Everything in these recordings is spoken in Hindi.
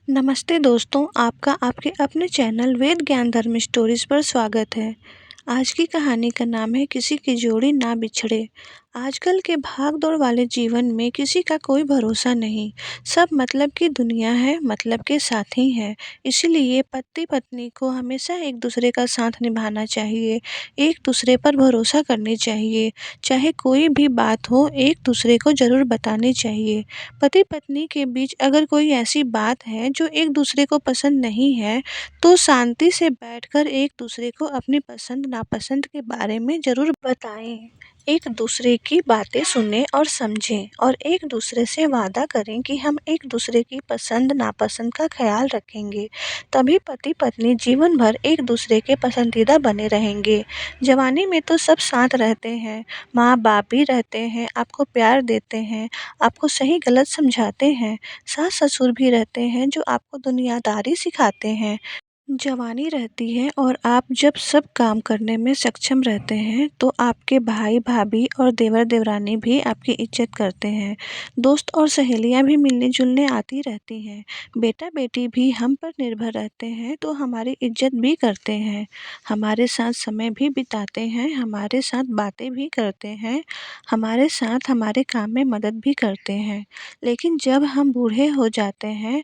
नमस्ते दोस्तों, आपका आपके अपने चैनल वेद ज्ञान धर्म स्टोरीज पर स्वागत है। आज की कहानी का नाम है किसी की जोड़ी ना बिछड़े। आजकल के भाग दौड़ वाले जीवन में किसी का कोई भरोसा नहीं। सब मतलब की दुनिया है, मतलब के साथी हैं। इसीलिए पति पत्नी को हमेशा एक दूसरे का साथ निभाना चाहिए, एक दूसरे पर भरोसा करनी चाहिए। चाहे कोई भी बात हो, एक दूसरे को ज़रूर बतानी चाहिए। पति पत्नी के बीच अगर कोई ऐसी बात है जो एक दूसरे को पसंद नहीं है, तो शांति से बैठकर एक दूसरे को अपनी पसंद नापसंद के बारे में ज़रूर बताएं। एक दूसरे की बातें सुनें और समझें और एक दूसरे से वादा करें कि हम एक दूसरे की पसंद नापसंद का ख्याल रखेंगे। तभी पति पत्नी जीवन भर एक दूसरे के पसंदीदा बने रहेंगे। जवानी में तो सब साथ रहते हैं, माँ बाप भी रहते हैं, आपको प्यार देते हैं, आपको सही गलत समझाते हैं। सास ससुर भी रहते हैं जो आपको दुनियादारी सिखाते हैं। जवानी रहती है और आप जब सब काम करने में सक्षम रहते हैं, तो आपके भाई भाभी और देवर देवरानी भी आपकी इज्जत करते हैं। दोस्त और सहेलियां भी मिलने जुलने आती रहती हैं। बेटा बेटी भी हम पर निर्भर रहते हैं, तो हमारी इज्जत भी करते हैं, हमारे साथ समय भी बिताते हैं, हमारे साथ बातें भी करते हैं, हमारे साथ हमारे काम में मदद भी करते हैं। लेकिन जब हम बूढ़े हो जाते हैं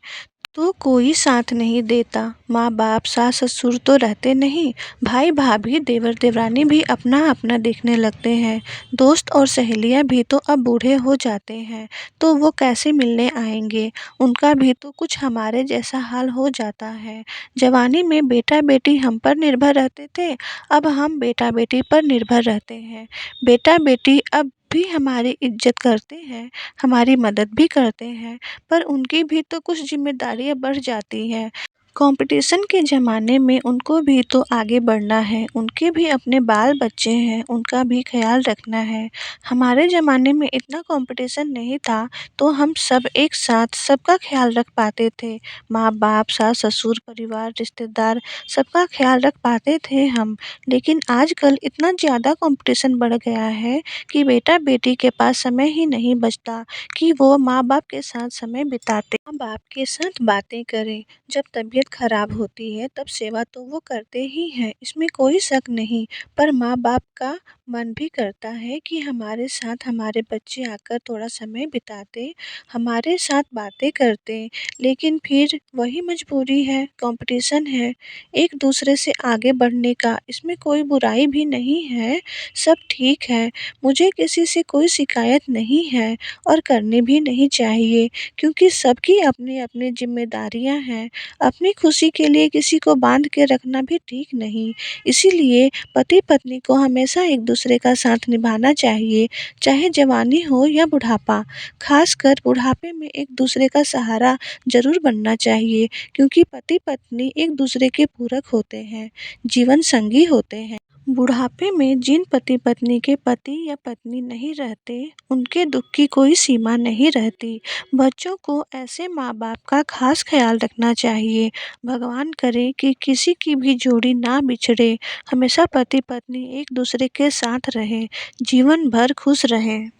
तो कोई साथ नहीं देता। माँ बाप सास ससुर तो रहते नहीं, भाई भाभी देवर देवरानी भी अपना अपना देखने लगते हैं। दोस्त और सहेलियाँ भी तो अब बूढ़े हो जाते हैं, तो वो कैसे मिलने आएंगे। उनका भी तो कुछ हमारे जैसा हाल हो जाता है। जवानी में बेटा बेटी हम पर निर्भर रहते थे, अब हम बेटा बेटी पर निर्भर रहते हैं। बेटा बेटी अब भी हमारी इज्जत करते हैं, हमारी मदद भी करते हैं, पर उनकी भी तो कुछ जिम्मेदारियां बढ़ जाती हैं। कंपटीशन के ज़माने में उनको भी तो आगे बढ़ना है, उनके भी अपने बाल बच्चे हैं, उनका भी ख्याल रखना है। हमारे ज़माने में इतना कंपटीशन नहीं था, तो हम सब एक साथ सबका ख्याल रख पाते थे। माँ बाप सास ससुर परिवार रिश्तेदार सबका ख्याल रख पाते थे हम। लेकिन आजकल इतना ज़्यादा कंपटीशन बढ़ गया है कि बेटा बेटी के पास समय ही नहीं बचता कि वो माँ बाप के साथ समय बिताते, माँ बाप के साथ बातें करें। जब तबीयत खराब होती है तब सेवा तो वो करते ही हैं, इसमें कोई शक नहीं। पर माँ बाप का मन भी करता है कि हमारे साथ हमारे बच्चे आकर थोड़ा समय बिताते, हमारे साथ बातें करते। लेकिन फिर वही मजबूरी है, कंपटीशन है एक दूसरे से आगे बढ़ने का, इसमें कोई बुराई भी नहीं है, सब ठीक है। मुझे किसी से कोई शिकायत नहीं है और करनी भी नहीं चाहिए, क्योंकि सबकी अपनी अपनी जिम्मेदारियां हैं। अपनी खुशी के लिए किसी को बांध के रखना भी ठीक नहीं। इसीलिए पति पत्नी को हमेशा एक दूसरे का साथ निभाना चाहिए, चाहे जवानी हो या बुढ़ापा। खासकर बुढ़ापे में एक दूसरे का सहारा जरूर बनना चाहिए, क्योंकि पति पत्नी एक दूसरे के पूरक होते हैं, जीवन संगी होते हैं। बुढ़ापे में जिन पति पत्नी के पति या पत्नी नहीं रहते, उनके दुख की कोई सीमा नहीं रहती। बच्चों को ऐसे माँ बाप का खास ख्याल रखना चाहिए। भगवान करे कि किसी की भी जोड़ी ना बिछड़े, हमेशा पति पत्नी एक दूसरे के साथ रहे, जीवन भर खुश रहें।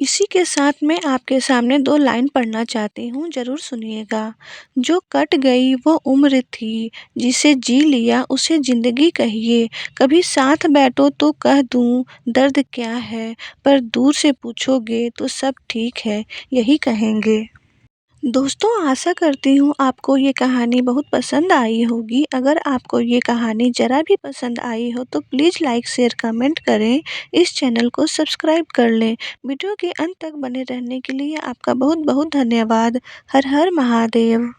इसी के साथ मैं आपके सामने 2 लाइन पढ़ना चाहती हूँ, ज़रूर सुनिएगा। जो कट गई वो उम्र थी, जिसे जी लिया उसे ज़िंदगी कहिए। कभी साथ बैठो तो कह दूँ दर्द क्या है, पर दूर से पूछोगे तो सब ठीक है, यही कहेंगे। दोस्तों, आशा करती हूँ आपको ये कहानी बहुत पसंद आई होगी। अगर आपको ये कहानी ज़रा भी पसंद आई हो तो प्लीज़ लाइक शेयर कमेंट करें, इस चैनल को सब्सक्राइब कर लें। वीडियो के अंत तक बने रहने के लिए आपका बहुत बहुत धन्यवाद। हर हर महादेव।